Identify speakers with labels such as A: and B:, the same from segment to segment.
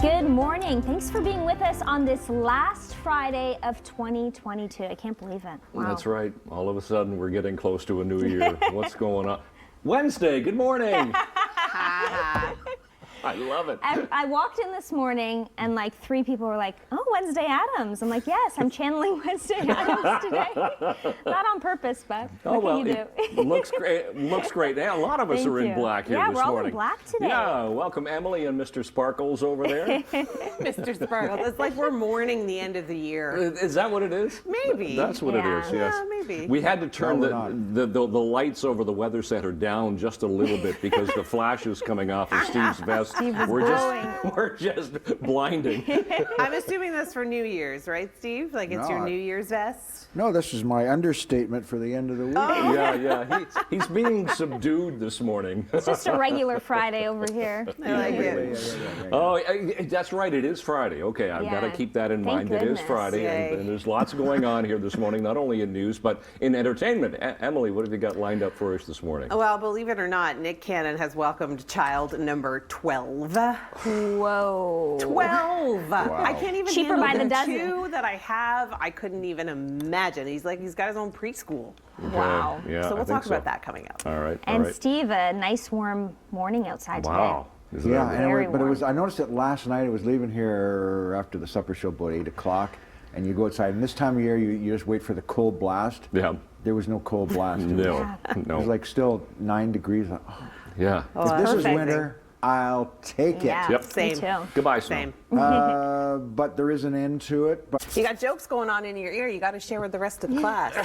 A: Good morning. Thanks for being with us on this last Friday of 2022. I can't believe it. Wow.
B: That's right. All of a sudden, we're getting close to a new year. What's going on? Wednesday, good morning. I love it.
A: I walked in this morning and like 3 people were like, "Oh, Wednesday Addams." I'm like, "Yes, I'm channeling Wednesday Addams today." Not on purpose, but what can you do?
B: It looks great. Looks great. Yeah, a lot of us are in black here this morning.
A: Yeah, we're all in black today.
B: Yeah, welcome Emily and Mr. Sparkles over there.
C: Mr. Sparkles. It's like we're mourning the end of the year.
B: Is that what it is?
C: Maybe.
B: That's what it is, yes.
C: Yeah, maybe.
B: We had to turn the lights over the weather center down just a little bit because the flashes coming off of Steve's vest we're just blinding.
C: I'm assuming that's for New Year's, right, Steve? Like it's your New Year's vest?
D: No, this is my understatement for the end of the week.
C: Oh.
B: Yeah. He's being subdued this morning.
A: It's just a regular Friday over here.
C: I like it.
B: Oh, that's right. It is Friday. Okay, I've got to keep that in mind.
A: Goodness.
B: It is Friday, and there's lots going on here this morning, not only in news, but in entertainment. Emily, what have you got lined up for us this morning?
C: Well, believe it or not, Nick Cannon has welcomed child number 12.
A: Whoa.
C: 12! Wow. I can't even
A: Cheaper by the dozen.
C: 2 that I have. I couldn't even imagine. He's got his own preschool.
B: Okay.
A: Wow.
B: Yeah,
C: So we'll talk about that coming up.
B: All right.
A: And Steve, a nice warm morning outside
B: Wow.
A: today.
D: Yeah, but
A: warm.
D: I noticed it last night. I was leaving here after the supper show about 8 o'clock, and you go outside, and this time of year, you just wait for the cold blast.
B: Yeah.
D: There was no cold blast.
B: No.
D: It was like still 9 degrees.
B: Yeah.
D: If this is
C: perfect.
D: winter, I'll take it.
A: Yeah,
B: Yep.
C: Same.
A: me too.
B: Goodbye, Snow.
C: Same.
D: But there is an end to it. But
C: You got jokes going on in your ear. You got to share with the rest of the class.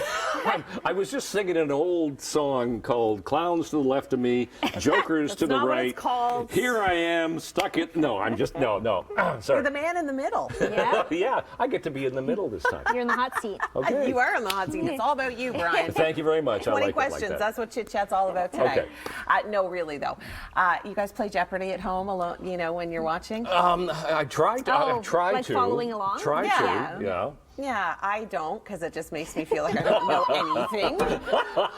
B: I was just singing an old song called "Clowns to the Left of Me, Jokers to the
C: not what
B: Right."
C: it's called.
B: Here I am, stuck it. No, I'm just no. Sorry.
C: You're the man in the middle.
A: Yeah,
B: Yeah, I get to be in the middle this time.
A: you're in the hot seat.
B: Okay.
C: You are on the hot seat. It's all about you, Brian.
B: Thank you very much.
C: 20
B: I like
C: questions.
B: It like that.
C: That's what Chit Chat's all about today.
B: Okay.
C: No, really though. You guys play Jeopardy at home alone? You know, when you're watching?
B: I tried.
A: Oh,
B: I tried
A: like
B: to
A: following along?
B: Tried
C: Yeah.
B: to. Yeah.
C: Yeah, I don't, because it just makes me feel like I don't know anything.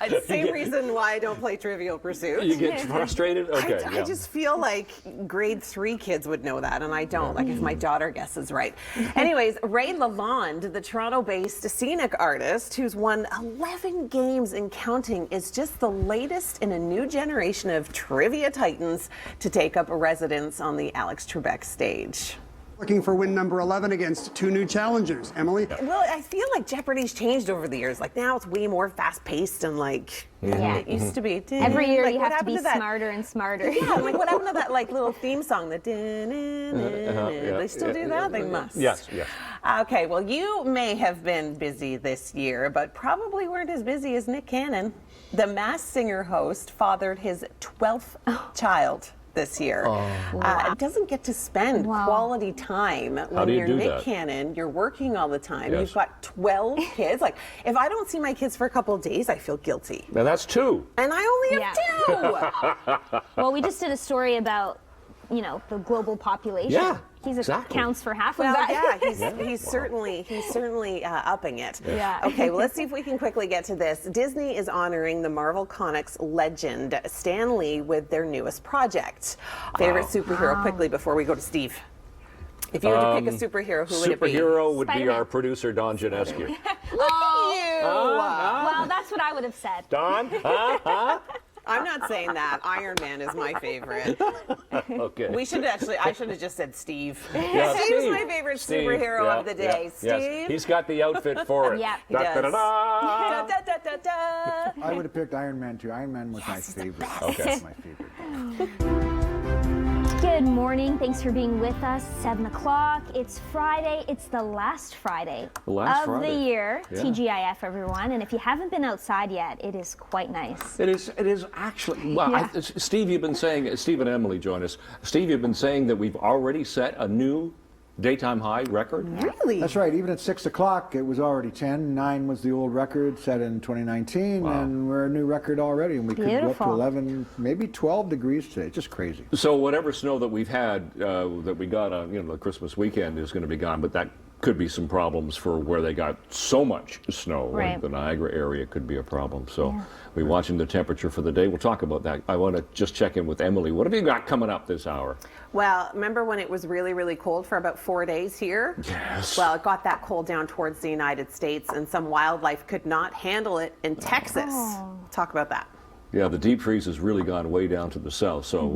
C: It's the same reason why I don't play Trivial Pursuit.
B: You get frustrated. Okay.
C: I just feel like grade 3 kids would know that, and I don't, like if my daughter guesses right. Anyways, Ray Lalonde, the Toronto-based scenic artist who's won 11 games and counting, is just the latest in a new generation of trivia titans to take up residence on the Alex Trebek stage.
E: Looking for win number 11 against 2 new challengers. Emily?
C: Well, I feel like Jeopardy's changed over the years. Like now it's way more fast-paced and like it used to be.
A: Every year
C: like,
A: you
C: what
A: have to be
C: happened that?
A: smarter and smarter.
C: Yeah, like what happened to that like little theme song? The they still do that? They must.
B: Yes.
C: Okay, well, you may have been busy this year, but probably weren't as busy as Nick Cannon. The Masked Singer host fathered his 12th child this year. Doesn't get to spend quality time when
B: do you
C: you're
B: do
C: Nick
B: that?
C: Cannon. You're working all the time.
B: Yes.
C: You've got 12 kids. Like, if I don't see my kids for a couple of days, I feel guilty.
B: Now that's 2.
C: And I only have 2.
A: Well, we just did a story about, the global population.
B: Yeah,
A: He
B: exactly.
A: counts for half
C: Well,
A: of that.
C: yeah, he's certainly upping it.
A: Yeah.
C: Okay, well, let's see if we can quickly get to this. Disney is honoring the Marvel Comics legend Stan Lee with their newest project. Favorite superhero, quickly before we go to Steve. If you were to pick a superhero, who would it be?
B: Superhero would be
A: Spider-Man.
B: our producer Don Janescu.
C: Look at you!
A: Well, that's what I would have said.
B: Don?
C: I'm not saying that. Iron Man is my favorite.
B: Okay.
C: I should have just said Steve.
B: Yeah,
C: Steve's
B: Steve.
C: my favorite
B: Steve,
C: superhero
B: yeah,
C: of the day.
B: yeah,
C: Steve?
B: Yes. He's got the outfit for it.
A: Yeah,
C: he does.
B: Da, da, da,
C: Da, da, da, da, da.
D: I would have picked Iron Man too. Iron Man was my favorite.
B: Okay.
D: My favorite.
A: Good morning. Thanks for being with us. 7 o'clock. It's Friday. It's the last Friday
B: last
A: of
B: Friday.
A: the year.
B: Yeah.
A: TGIF, everyone. And if you haven't been outside yet, it is quite nice.
B: It is actually. Well,
A: Yeah.
B: Steve, you've been saying. Steve and Emily join us. Steve, you've been saying that we've already set a new daytime high record.
C: Really?
D: That's right. Even at 6 o'clock, it was already 10. 9 was the old record set in 2019, and we're a new record already. And we could go up to
A: Beautiful.
D: 11, maybe 12 degrees today. It's just crazy.
B: So whatever snow that we've had, that we got on, the Christmas weekend is going to be gone. But that could be some problems for where they got so much snow.
A: Right.
B: Like the Niagara area could be a problem. So we're watching the temperature for the day. We'll talk about that. I want to just check in with Emily. What have you got coming up this hour?
C: Well, remember when it was really, really cold for about 4 days here?
B: Yes.
C: Well, it got that cold down towards the United States, and some wildlife could not handle it in Texas.
A: Oh.
C: Talk about that.
B: Yeah, the deep freeze has really gone way down to the south. So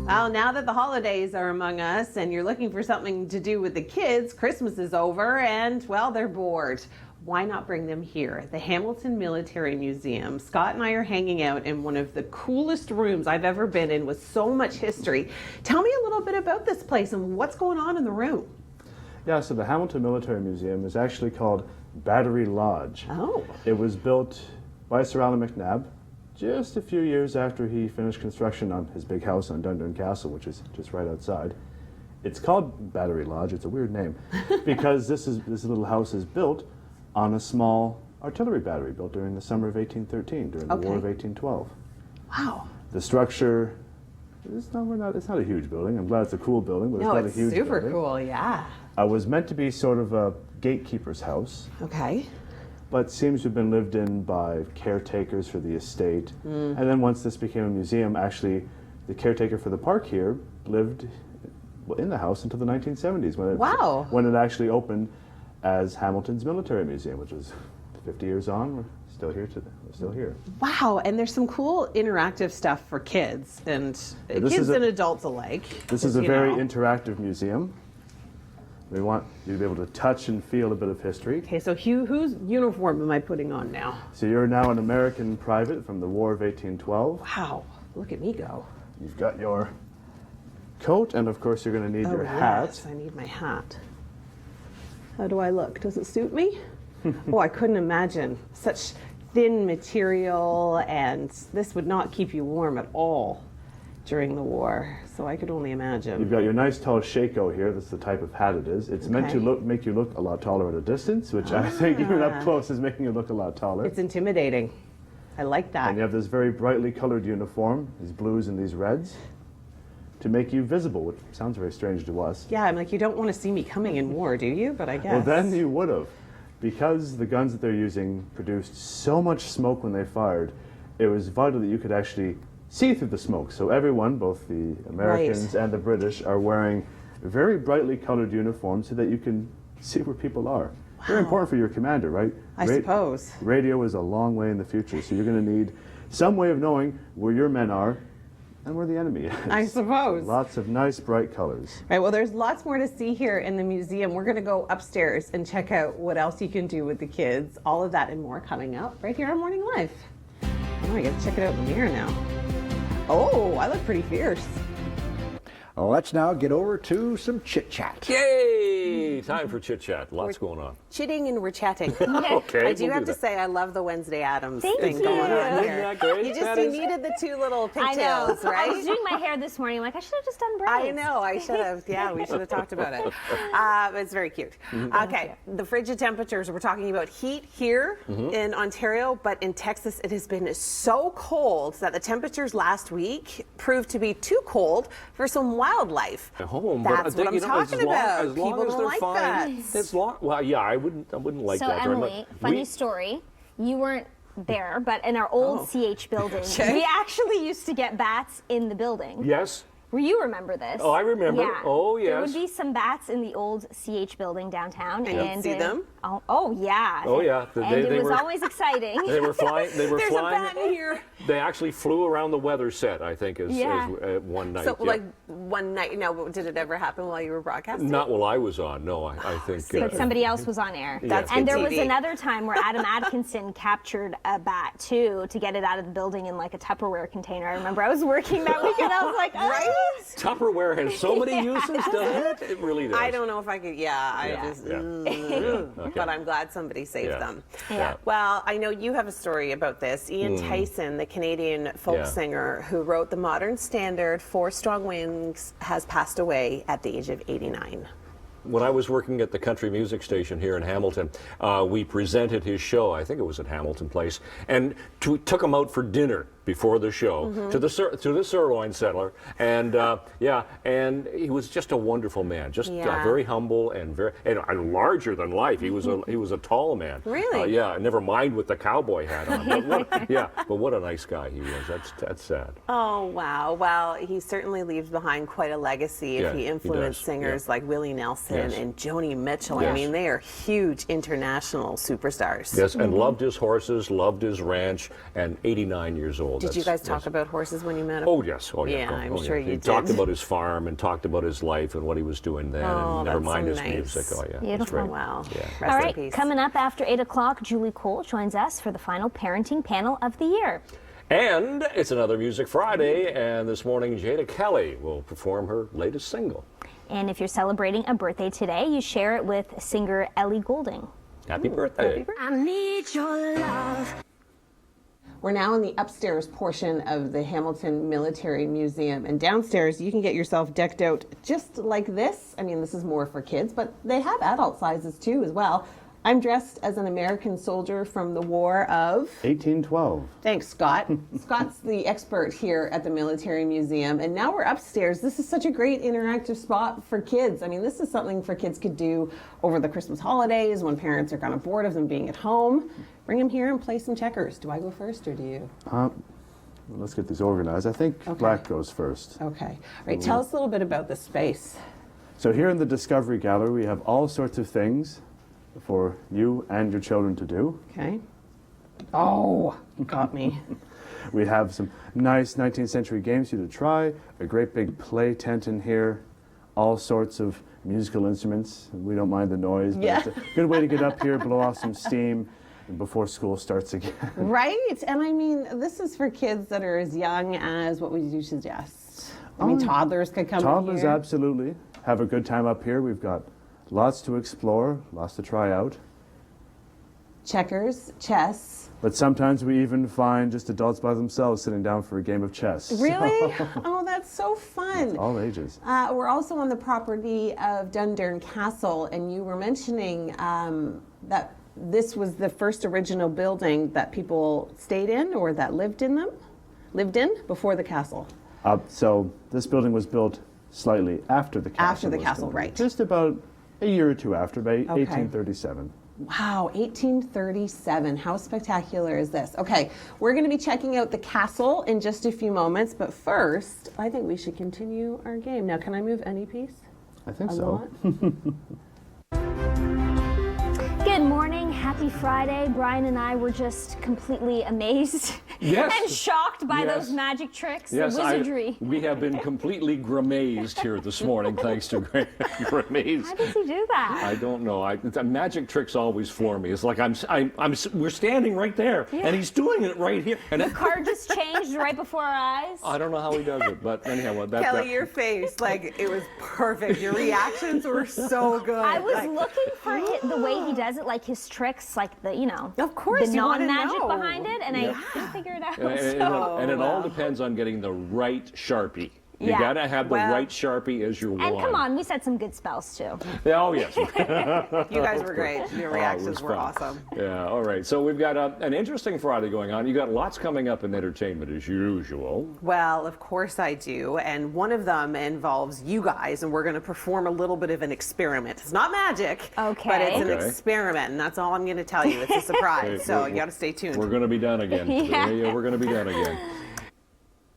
C: Well, now that the holidays are among us and you're looking for something to do with the kids, Christmas is over and, well, they're bored. Why not bring them here at the Hamilton Military Museum? Scott and I are hanging out in one of the coolest rooms I've ever been in with so much history. Tell me a little bit about this place and what's going on in the room.
F: Yeah, so the Hamilton Military Museum is actually called Battery Lodge.
C: Oh.
F: It was built by Sir Allan MacNab just a few years after he finished construction on his big house on Dundurn Castle, which is just right outside. It's called Battery Lodge. It's a weird name because this little house is built on a small artillery battery built during the summer of 1813, during the War of 1812.
C: Wow.
F: The structure, it's not a huge building. I'm glad it's a cool building, but
C: No,
F: it's not
C: it's
F: a huge
C: super
F: building.
C: cool, yeah.
F: It was meant to be sort of a gatekeeper's house,
C: Okay.
F: but seems to have been lived in by caretakers for the estate. And then once this became a museum, actually, the caretaker for the park here lived in the house until the 1970s when it actually opened as Hamilton's Military Museum, which is 50 years on. We're still here today. We're still here.
C: Wow, and there's some cool interactive stuff for kids and
F: this
C: kids
F: is
C: and adults alike.
F: This is a very interactive museum. We want you to be able to touch and feel a bit of history.
C: Okay, so whose uniform am I putting on now?
F: So you're now an American private from the War of 1812.
C: Wow, look at me go.
F: You've got your coat, and of course you're going to need your hat.
C: Yes, I need my hat. How do I look? Does it suit me? Oh, I couldn't imagine such thin material, and this would not keep you warm at all during the war. So I could only imagine.
F: You've got your nice tall shako here. That's the type of hat it is. It's meant to make you look a lot taller at a distance, which I think even up close is making you look a lot taller.
C: It's intimidating. I like that.
F: And you have this very brightly colored uniform, these blues and these reds, to make you visible, which sounds very strange to us.
C: Yeah, I'm like, you don't want to see me coming in war, do you? But I guess.
F: Well, then you would have. Because the guns that they're using produced so much smoke when they fired, it was vital that you could actually see through the smoke. So everyone, both the Americans and the British, are wearing very brightly colored uniforms so that you can see where people are. Very important for your commander, right?
C: I suppose.
F: Radio is a long way in the future, so you're going to need some way of knowing where your men are and where the enemy is.
C: I suppose.
F: Lots of nice bright colors.
C: Right, well, there's lots more to see here in the museum. We're going to go upstairs and check out what else you can do with the kids. All of that and more coming up right here on Morning Live. Oh, I got to check it out in the mirror now. Oh, I look pretty fierce.
D: Let's now get over to some chit chat.
B: Yay! Time for chit chat. Lots going on.
C: Chitting and we're chatting.
B: Okay.
C: I do
B: we'll
C: have to
B: that.
C: say, I love the Wednesday Addams
A: Thank
C: thing
A: you.
C: going on
B: Isn't
C: here.
B: that great?
C: You needed the two little
A: I know.
C: pigtails, right?
A: I was doing my hair this morning. I'm like, I should have just done braids.
C: I know, I should have. Yeah, we should have talked about it. It's very cute. Okay, the frigid temperatures. We're talking about heat here in Ontario, but in Texas, it has been so cold that the temperatures last week proved to be too cold for some wildlife.
B: Home,
C: That's
B: but
C: what I'm
B: you know,
C: talking about.
B: As long
C: People
B: as
C: don't
B: they're
C: like
B: fine.
C: that.
B: It's long. Well, yeah, I wouldn't like
A: So
B: that. very much.
A: Emily, funny story. You weren't there, but in our old CH building, we actually used to get bats in the building.
B: Yes.
A: Will you remember this?
B: Oh, I remember.
A: Yeah.
B: Oh,
A: There
B: yes.
A: would be some bats in the old CH building downtown.
C: And you'd see them?
A: Oh, yeah.
B: Oh, yeah.
A: And it was always exciting.
B: They were flying. They were
C: There's
B: flying.
C: a bat in here.
B: They actually flew around the weather set, I think, as one night.
C: So,
B: yeah.
C: like one night, did it ever happen while you were broadcasting?
B: Not while I was on. No, I think.
A: But somebody else was on air.
C: That's
A: and
C: good
A: there was
C: TV.
A: another time where Adam Atkinson captured a bat too to get it out of the building in like a Tupperware container. I remember I was working that weekend. I was like, oh.
C: Right?
B: Tupperware has so many uses, doesn't it? It really does.
C: I don't know if I could. But I'm glad somebody saved them.
A: Yeah.
C: Well, I know you have a story about this. Ian Tyson, the Canadian folk singer who wrote the modern standard Four Strong Winds, has passed away at the age of 89.
B: When I was working at the country music station here in Hamilton, we presented his show. I think it was at Hamilton Place, and took him out for dinner. before the show to the sirloin settler, and and he was just a wonderful man, just very humble and larger than life. He was a tall man.
C: Really?
B: Yeah. Never mind with the cowboy hat on. But what a nice guy he was. That's sad.
C: Oh wow. Well, he certainly leaves behind quite a legacy if he influenced singers like Willie Nelson and Joni Mitchell. I mean, they are huge international superstars.
B: Yes, and loved his horses, loved his ranch, and 89 years old.
C: Did you guys talk about horses when you met him?
B: Oh, yes. Oh, yeah.
C: I'm sure you did.
B: He talked about his farm and talked about his life and what he was doing then, and never mind his music. Oh, yeah.
A: Beautiful.
C: Wow.
B: Yeah.
C: Rest
A: All
C: in
A: right,
C: peace.
A: coming up after 8 o'clock, Julie Cole joins us for the final parenting panel of the year.
B: And it's another Music Friday, and this morning Jada Kelly will perform her latest single.
A: And if you're celebrating a birthday today, you share it with singer Ellie Goulding.
B: Happy birthday.
G: I need your love.
C: We're now in the upstairs portion of the Hamilton Military Museum, and downstairs you can get yourself decked out just like this. I mean, this is more for kids, but they have adult sizes too as well. I'm dressed as an American soldier from the War of
F: 1812.
C: Thanks, Scott. Scott's the expert here at the Military Museum, and now we're upstairs. This is such a great interactive spot for kids. I mean, this is something for kids could do over the Christmas holidays when parents are kind of bored of them being at home. Bring them here and play some checkers. Do I go first or do you?
F: Let's get these organized. I think Black goes first.
C: Okay. All right, tell us a little bit about this space.
F: So here in the Discovery Gallery, we have all sorts of things for you and your children to do.
C: Okay. Oh, got me.
F: We have some nice 19th century games for you to try, a great big play tent in here, all sorts of musical instruments. We don't mind the noise, but it's a good way to get up here, blow off some steam before school starts again.
C: Right, and I mean, this is for kids that are as young as, what would you suggest? I mean, toddlers could come in
F: Toddlers,
C: here.
F: absolutely. Have a good time up here. We've got lots to explore, lots to try out.
C: Checkers, chess.
F: But sometimes we even find just adults by themselves sitting down for a game of chess.
C: Really? Oh, that's so fun.
F: All ages.
C: We're also on the property of Dundurn Castle, and you were mentioning that this was the first original building that people stayed in or that lived in before the castle.
F: So this building was built slightly after the castle.
C: After the castle,
F: built.
C: right.
F: Just about a year or two after, by 1837.
C: Wow, 1837. How spectacular is this? Okay, we're going to be checking out the castle in just a few moments, but first, I think we should continue our game. Now, can I move any piece?
F: I think so.
A: Good morning, happy Friday. Brian and I were just completely amazed and shocked by those magic tricks, the wizardry.
B: We have been completely grimazed here this morning, thanks to Grimaze.
A: How does he do that?
B: I don't know. The magic tricks always floor me. It's like we're standing right there, and he's doing it right here. And
A: The card just changed right before our eyes.
B: I don't know how he does it, but anyhow,
C: Kelly, your face, like, it was perfect. Your reactions were so good.
A: I was looking for the way he does it, like his tricks, like the,
C: of course,
A: the
C: you wanna
A: non-magic
C: know.
A: behind it, and I couldn't figure it out.
B: And it all depends on getting the right Sharpie. You
A: Yeah.
B: gotta have the right Sharpie as your wand.
A: And come on, we said some good spells too.
B: Oh, yes.
C: You guys were great. Your reactions were
B: fun.
C: awesome.
B: Yeah, all right. So we've got an interesting Friday going on. You got lots coming up in entertainment as usual.
C: Well, of course I do. And one of them involves you guys, and we're going to perform a little bit of an experiment. It's not magic,
A: Okay.
C: but it's an
B: Okay.
C: experiment, and that's all I'm going to tell you. It's a surprise, so you got to stay tuned.
B: We're going to be done again.
A: Yeah.
B: We're going to be done again.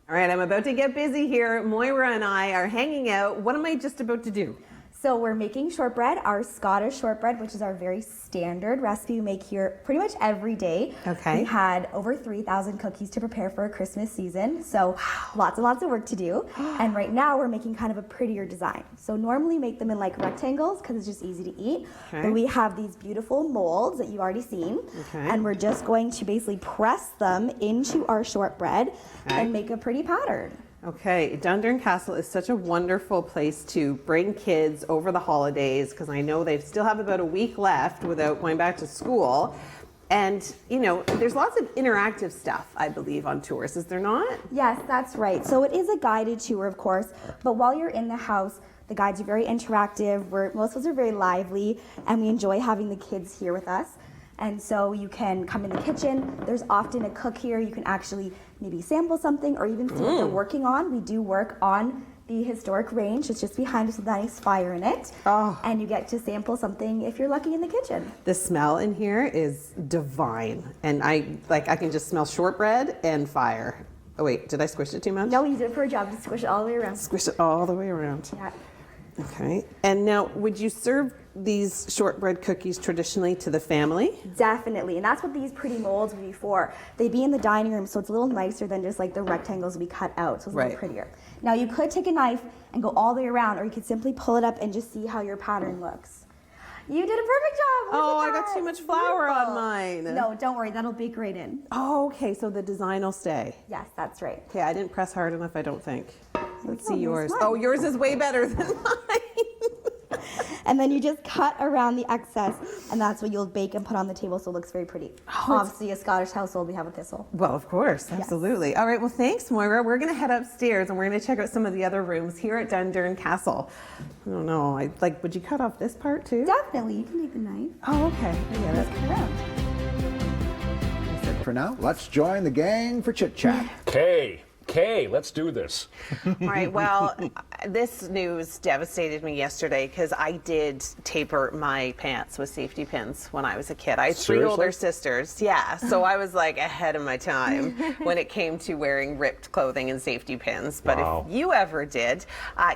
C: All right, I'm about to get busy here. Moira and I are hanging out. What am I just about to do?
H: So we're making shortbread, our Scottish shortbread, which is our very standard recipe we make here pretty much every day.
C: Okay.
H: We've had over 3,000 cookies to prepare for a Christmas season, so lots and lots of work to do. And right now we're making kind of a prettier design. So normally make them in like rectangles because it's just easy to eat.
C: Okay.
H: But we have these beautiful molds that you've already seen.
C: Okay.
H: And we're just going to basically press them into our shortbread and make a pretty pattern.
C: Okay, Dundurn Castle is such a wonderful place to bring kids over the holidays because I know they still have about a week left without going back to school. And, there's lots of interactive stuff, I believe, on tours, is there not?
H: Yes, that's right. So it is a guided tour, of course, but while you're in the house, the guides are very interactive. Most of us are very lively, and we enjoy having the kids here with us. And so you can come in the kitchen. There's often a cook here. You can actually maybe sample something or even see what they're working on. We do work on the historic range. It's just behind us with a nice fire in it. And you get to sample something if you're lucky in the kitchen.
C: The smell in here is divine. And I can just smell shortbread and fire. Oh wait, did I squish it too much?
H: No, you did for a job to squish it all the way around.
C: Squish it all the way around.
H: Yeah.
C: Okay. And now, would you serve these shortbread cookies traditionally to the family?
H: Definitely, and that's what these pretty molds would be for. They'd be in the dining room, so it's a little nicer than just like the rectangles we cut out, so it's a little prettier. Now you could take a knife and go all the way around, or you could simply pull it up and just see how your pattern looks. You did a perfect job.
C: Oh, I got too much flour on mine.
H: No, don't worry, that'll bake right in.
C: Oh, okay, so the design will stay.
H: Yes, that's right.
C: Okay, I didn't press hard enough, I don't think. Let's see
H: nice
C: yours.
H: one.
C: Oh, yours is way better than mine.
H: And then you just cut around the excess, and that's what you'll bake and put on the table so it looks very pretty. Obviously, a Scottish household, we have a thistle.
C: Well, of course, absolutely. All right, well, thanks, Moira. We're going to head upstairs, and we're going to check out some of the other rooms here at Dundurn Castle. I don't know, would you cut off this part too?
H: Definitely, you can take the knife.
C: Oh, okay. Yeah, that's
H: Cut around.
D: For now, let's join the gang for Chit Chat.
B: Kay, let's do this.
C: All right, well, this news devastated me yesterday because I did taper my pants with safety pins when I was a kid. I had three
B: Seriously?
C: older sisters, yeah, so I was like ahead of my time when it came to wearing ripped clothing and safety pins. But
B: Wow.
C: if you ever did,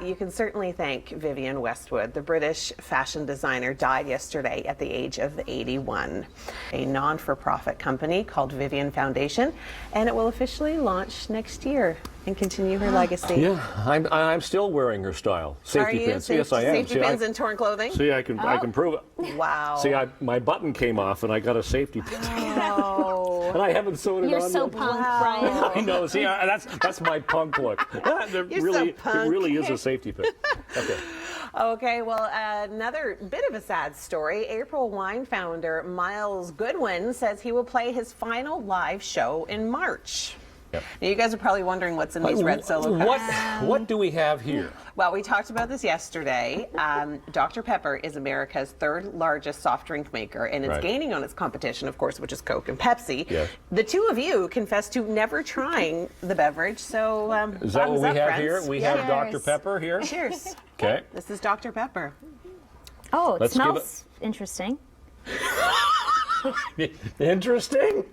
C: you can certainly thank Vivienne Westwood. The British fashion designer died yesterday at the age of 81. A non-for-profit company called Vivienne Foundation, and it will officially launch next year and continue her legacy.
B: Yeah, I'm still wearing her style. Safety
C: Are you?
B: pins. Yes, I am.
C: Safety pins and torn clothing?
B: See, I can prove it.
C: Wow.
B: See, my button came off and I got a safety pin.
C: Oh.
B: And I haven't sewn it
A: You're
B: on
A: so
B: yet.
A: punk, Brian.
B: I know. See, that's my punk look.
C: You're so punk.
B: It really is a safety pin. Okay.
C: Okay, well, another bit of a sad story. April Wine founder Miles Goodwin says he will play his final live show in March.
B: Yep.
C: Now, you guys are probably wondering what's in these red solo cups.
B: What do we have here?
C: Well, we talked about this yesterday. Dr. Pepper is America's third largest soft drink maker, and it's
B: Right.
C: gaining on its competition, of course, which is Coke and Pepsi.
B: Yes.
C: The two of you confessed to never trying the beverage, so
B: Is that what
C: thumbs
B: we
C: up,
B: have
C: friends.
B: here? We have Dr. Pepper here.
C: Cheers.
B: Okay.
C: This is Dr. Pepper.
A: Oh, it
B: Let's give
A: smells interesting.
B: Interesting.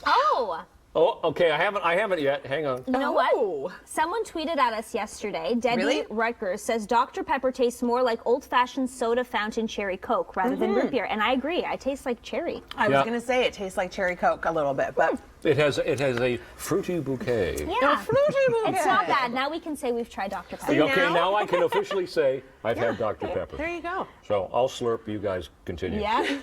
A: Oh,
B: Oh, okay. I haven't yet. Hang on.
A: you know what? Someone tweeted at us yesterday. Debbie
C: Really?
A: Rutgers says Dr. Pepper tastes more like old-fashioned soda fountain cherry Coke rather than root beer, and I agree. I taste like cherry.
C: I was
B: Yeah.
C: going to say it tastes like cherry Coke a little bit, but
B: It has a fruity bouquet.
A: Yeah,
C: fruity bouquet.
A: it's not bad. Now we can say we've tried Dr. Pepper.
B: Okay,
C: now?
B: now I can officially say I've had Dr. Pepper.
C: there you go.
B: So I'll slurp. You guys continue.
A: Yeah.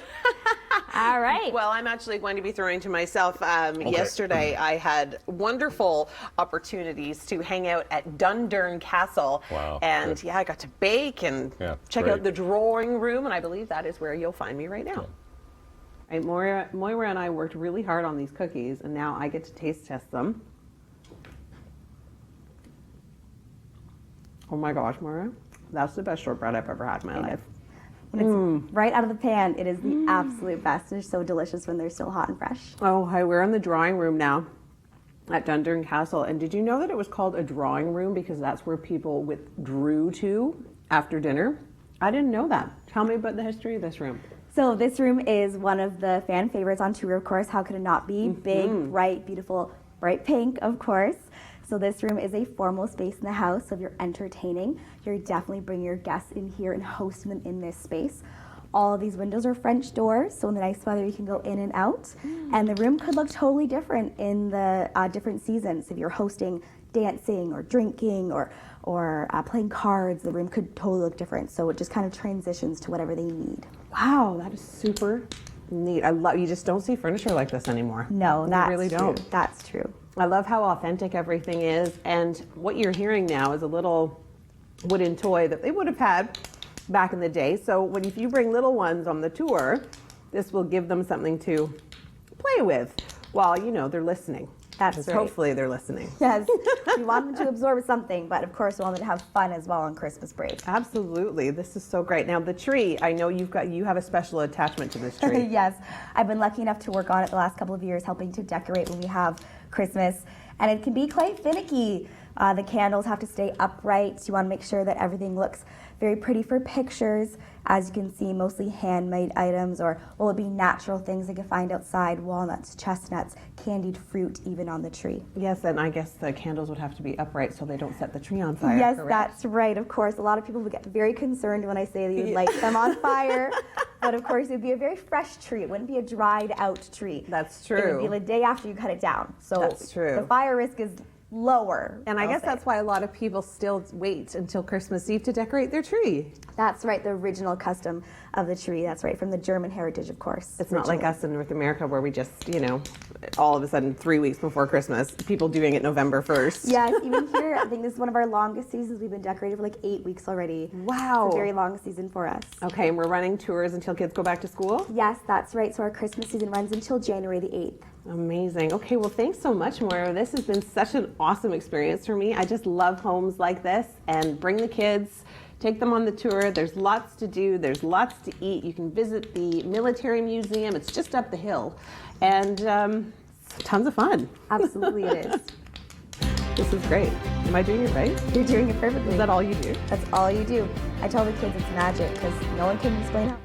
A: All right.
C: Well, I'm actually going to be throwing to myself. Yesterday, I had wonderful opportunities to hang out at Dundurn Castle.
B: Wow,
C: And
B: good.
C: yeah, I got to bake and
B: Yeah,
C: check
B: great.
C: out the drawing room, and I believe that is where you'll find me right now. Right, Moira and I worked really hard on these cookies, and now I get to taste test them. Oh my gosh, Moira, that's the best shortbread I've ever had in my life.
H: When it's right out of the pan, it is the absolute best. They're so delicious when they're still hot and fresh.
C: Oh, hi, we're in the drawing room now at Dundurn Castle. And did you know that it was called a drawing room because that's where people withdrew to after dinner? I didn't know that. Tell me about the history of this room.
H: So this room is one of the fan favorites on tour, of course. How could it not be? Big, bright, beautiful, bright pink, of course. So this room is a formal space in the house. So if you're entertaining, you're definitely bringing your guests in here and hosting them in this space. All of these windows are French doors, so in the nice weather you can go in and out. And the room could look totally different in the different seasons. If you're hosting dancing or drinking or playing cards, the room could totally look different. So it just kind of transitions to whatever they need.
C: Wow, that is super neat. I love. You just don't see furniture like this anymore.
H: No,
C: You
H: that's
C: really
H: true.
C: don't.
H: That's true.
C: I love how authentic everything is, and what you're hearing now is a little wooden toy that they would have had back in the day. So if you bring little ones on the tour, this will give them something to play with while they're listening.
H: That's
C: Because
H: right.
C: hopefully they're listening.
H: Yes, we want them to absorb something, but of course we want them to have fun as well on Christmas break.
C: Absolutely. This is so great. Now the tree, I know you have a special attachment to this tree.
H: Yes, I've been lucky enough to work on it the last couple of years, helping to decorate when we have Christmas, and it can be quite finicky. The candles have to stay upright. You want to make sure that everything looks very pretty for pictures. As you can see, mostly handmade items, or what would be natural things you can find outside: walnuts, chestnuts, candied fruit, even on the tree.
C: Yes, and I guess the candles would have to be upright so they don't set the tree on fire.
H: Yes,
C: correct?
H: that's right. Of course, a lot of people would get very concerned when I say that you'd light them on fire. But of course, it would be a very fresh tree. It wouldn't be a dried out tree.
C: That's
H: It would
C: true.
H: be the day after you cut it down. So
C: That's true.
H: the fire risk is lower.
C: And I
H: I'll
C: guess
H: say.
C: that's why a lot of people still wait until Christmas Eve to decorate their tree.
H: That's right, the original custom of the tree. That's right, from the German heritage, of course.
C: It's not like us in North America where we just, all of a sudden 3 weeks before Christmas, people doing it November 1st.
H: Yes, even here, I think this is one of our longest seasons. We've been decorated for like 8 weeks already.
C: Wow.
H: It's a very long season for us.
C: Okay, and we're running tours until kids go back to school?
H: Yes, that's right. So our Christmas season runs until January the 8th.
C: Amazing. Okay, well, thanks so much, Moira. This has been such an awesome experience for me. I just love homes like this, and bring the kids, take them on the tour. There's lots to do. There's lots to eat. You can visit the military museum. It's just up the hill, and tons of fun.
H: Absolutely it is.
C: This is great. Am I doing it right?
H: You're doing it perfectly.
C: Is that all you do?
H: That's all you do. I tell the kids it's magic because no one can explain how.